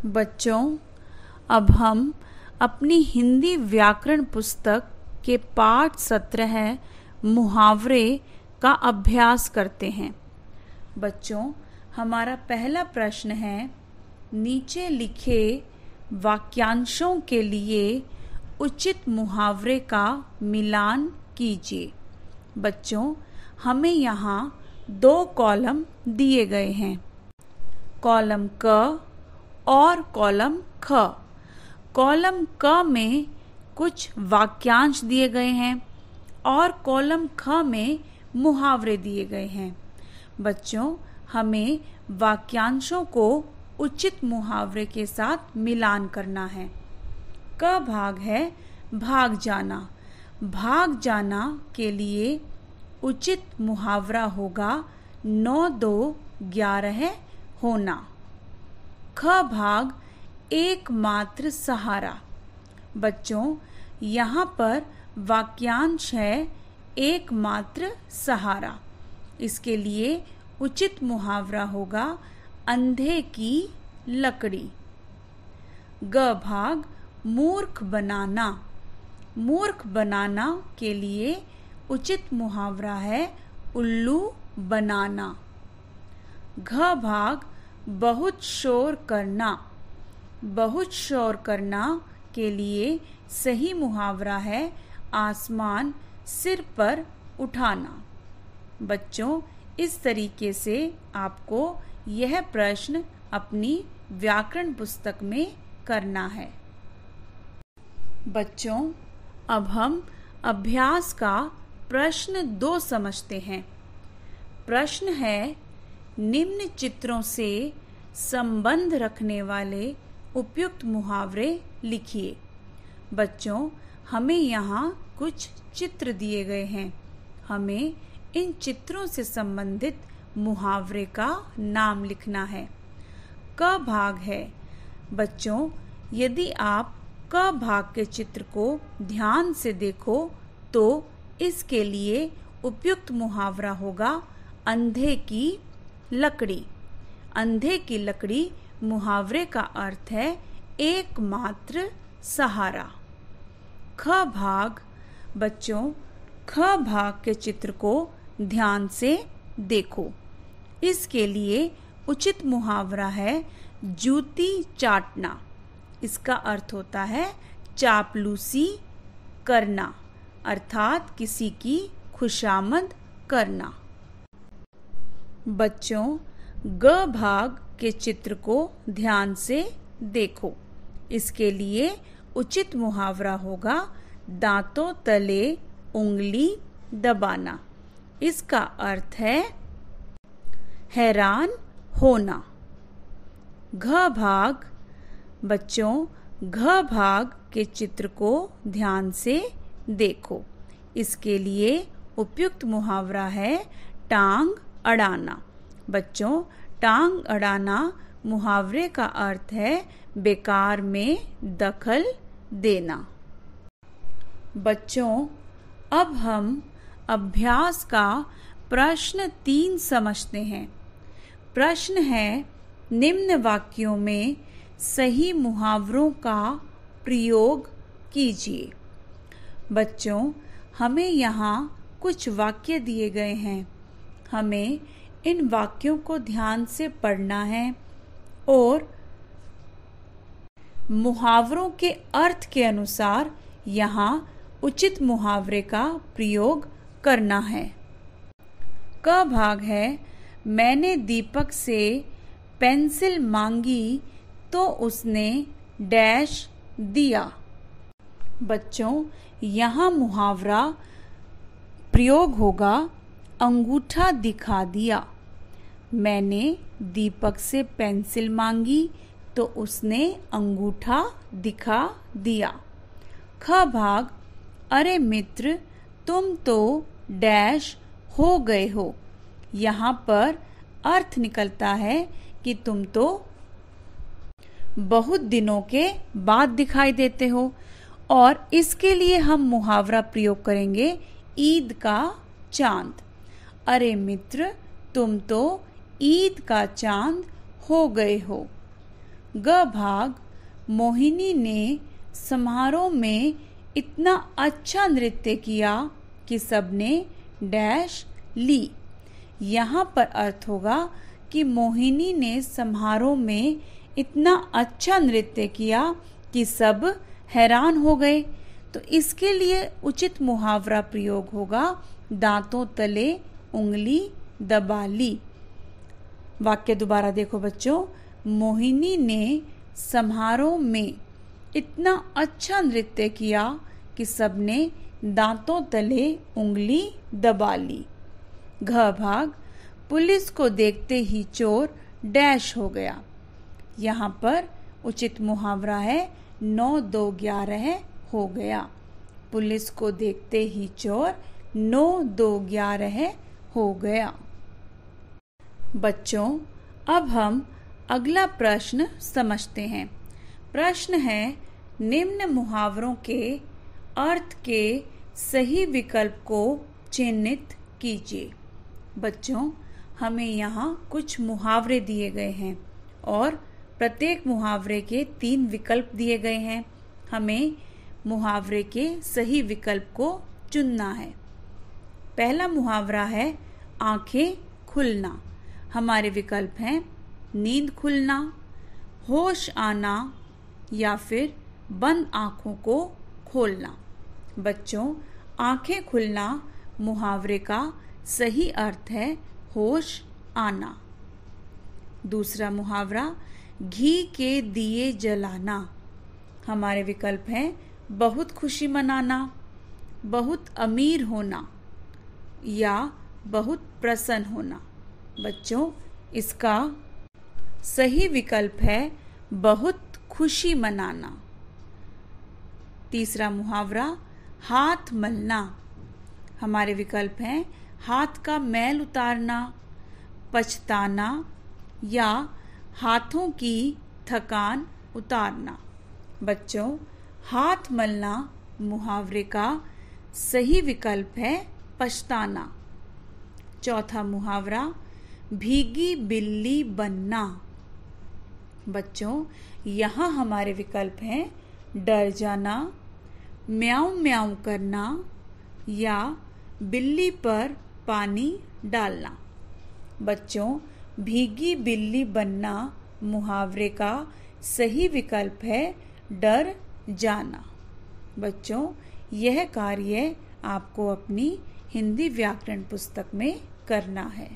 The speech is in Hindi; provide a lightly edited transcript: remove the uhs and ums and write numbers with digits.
बच्चों, अब हम अपनी हिंदी व्याकरण पुस्तक के पाठ 17 मुहावरे का अभ्यास करते हैं। बच्चों, हमारा पहला प्रश्न है, नीचे लिखे वाक्यांशों के लिए उचित मुहावरे का मिलान कीजिए। बच्चों, हमें यहाँ 2 कॉलम दिए गए हैं, कॉलम क और कॉलम ख। कॉलम क में कुछ वाक्यांश दिए गए हैं और कॉलम ख में मुहावरे दिए गए हैं। बच्चों, हमें वाक्यांशों को उचित मुहावरे के साथ मिलान करना है। क भाग है भाग जाना। भाग जाना के लिए उचित मुहावरा होगा 9 2 11 होना। ख भाग एकमात्र सहारा। बच्चों, यहाँ पर वाक्यांश है एकमात्र सहारा। इसके लिए उचित मुहावरा होगा अंधे की लकड़ी। ग भाग मूर्ख बनाना। मूर्ख बनाना के लिए उचित मुहावरा है उल्लू बनाना। घ भाग बहुत शोर करना। बहुत शोर करना के लिए सही मुहावरा है आसमान सिर पर उठाना। बच्चों, इस तरीके से आपको यह प्रश्न अपनी व्याकरण पुस्तक में करना है। बच्चों, अब हम अभ्यास का प्रश्न 2 समझते हैं। प्रश्न है, निम्न चित्रों से संबंध रखने वाले उपयुक्त मुहावरे लिखिए। बच्चों, हमें यहाँ कुछ चित्र दिए गए हैं। हमें इन चित्रों से संबंधित मुहावरे का नाम लिखना है। क भाग है। बच्चों, यदि आप क भाग के चित्र को ध्यान से देखो तो इसके लिए उपयुक्त मुहावरा होगा अंधे की लकड़ी। अंधे की लकड़ी मुहावरे का अर्थ है एकमात्र सहारा। ख भाग। बच्चों, ख भाग के चित्र को ध्यान से देखो। इसके लिए उचित मुहावरा है जूती चाटना। इसका अर्थ होता है चापलूसी करना, अर्थात किसी की खुशामद करना। बच्चों, ग भाग के चित्र को ध्यान से देखो। इसके लिए उचित मुहावरा होगा दांतों तले उंगली दबाना। इसका अर्थ है हैरान होना। घ भाग। बच्चों, घ भाग के चित्र को ध्यान से देखो। इसके लिए उपयुक्त मुहावरा है टांग अड़ाना। बच्चों, टांग अड़ाना मुहावरे का अर्थ है बेकार में दखल देना। बच्चों, अब हम अभ्यास का प्रश्न 3 समझते हैं। प्रश्न है, निम्न वाक्यों में सही मुहावरों का प्रयोग कीजिए। बच्चों, हमें यहाँ कुछ वाक्य दिए गए हैं। हमें इन वाक्यों को ध्यान से पढ़ना है और मुहावरों के अर्थ के अनुसार यहाँ उचित मुहावरे का प्रयोग करना है। क भाग है, मैंने दीपक से पेंसिल मांगी तो उसने डैश दिया। बच्चों, यहाँ मुहावरा प्रयोग होगा अंगूठा दिखा दिया। मैंने दीपक से पेंसिल मांगी तो उसने अंगूठा दिखा दिया। ख भाग, अरे मित्र तुम तो डैश हो गए हो। यहाँ पर अर्थ निकलता है कि तुम तो बहुत दिनों के बाद दिखाई देते हो और इसके लिए हम मुहावरा प्रयोग करेंगे ईद का चांद। अरे मित्र तुम तो ईद का चांद हो गए हो। ग भाग मोहिनी ने समारोह में इतना अच्छा नृत्य किया कि सबने डैश ली। यहाँ पर अर्थ होगा कि मोहिनी ने समारोह में इतना अच्छा नृत्य किया कि सब हैरान हो गए। तो इसके लिए उचित मुहावरा प्रयोग होगा दांतों तले उंगली दबा ली। वाक्य दोबारा देखो बच्चों, मोहिनी ने समारोह में इतना अच्छा नृत्य किया कि सबने दांतों तले उंगली दबा ली। घ भाग पुलिस को देखते ही चोर डैश हो गया। यहाँ पर उचित मुहावरा है 9-2-11 हो गया। पुलिस को देखते ही चोर 9-2-11 हो गया। बच्चों, अब हम अगला प्रश्न समझते हैं। प्रश्न है, निम्न मुहावरों के अर्थ के सही विकल्प को चिन्हित कीजिए। बच्चों, हमें यहाँ कुछ मुहावरे दिए गए हैं और प्रत्येक मुहावरे के 3 विकल्प दिए गए हैं। हमें मुहावरे के सही विकल्प को चुनना है। पहला मुहावरा है आंखें खुलना। हमारे विकल्प हैं नींद खुलना, होश आना या फिर बंद आंखों को खोलना। बच्चों, आंखें खुलना मुहावरे का सही अर्थ है होश आना। दूसरा मुहावरा घी के दिए जलाना। हमारे विकल्प हैं बहुत खुशी मनाना, बहुत अमीर होना या बहुत प्रसन्न होना। बच्चों, इसका सही विकल्प है बहुत खुशी मनाना। तीसरा मुहावरा हाथ मलना। हमारे विकल्प हैं हाथ का मैल उतारना, पछताना या हाथों की थकान उतारना। बच्चों, हाथ मलना मुहावरे का सही विकल्प है पछताना। चौथा मुहावरा भीगी बिल्ली बनना। बच्चों, यहाँ हमारे विकल्प हैं डर जाना, म्याऊं म्याऊं करना या बिल्ली पर पानी डालना। बच्चों, भीगी बिल्ली बनना मुहावरे का सही विकल्प है डर जाना। बच्चों, यह कार्य आपको अपनी हिंदी व्याकरण पुस्तक में करना है।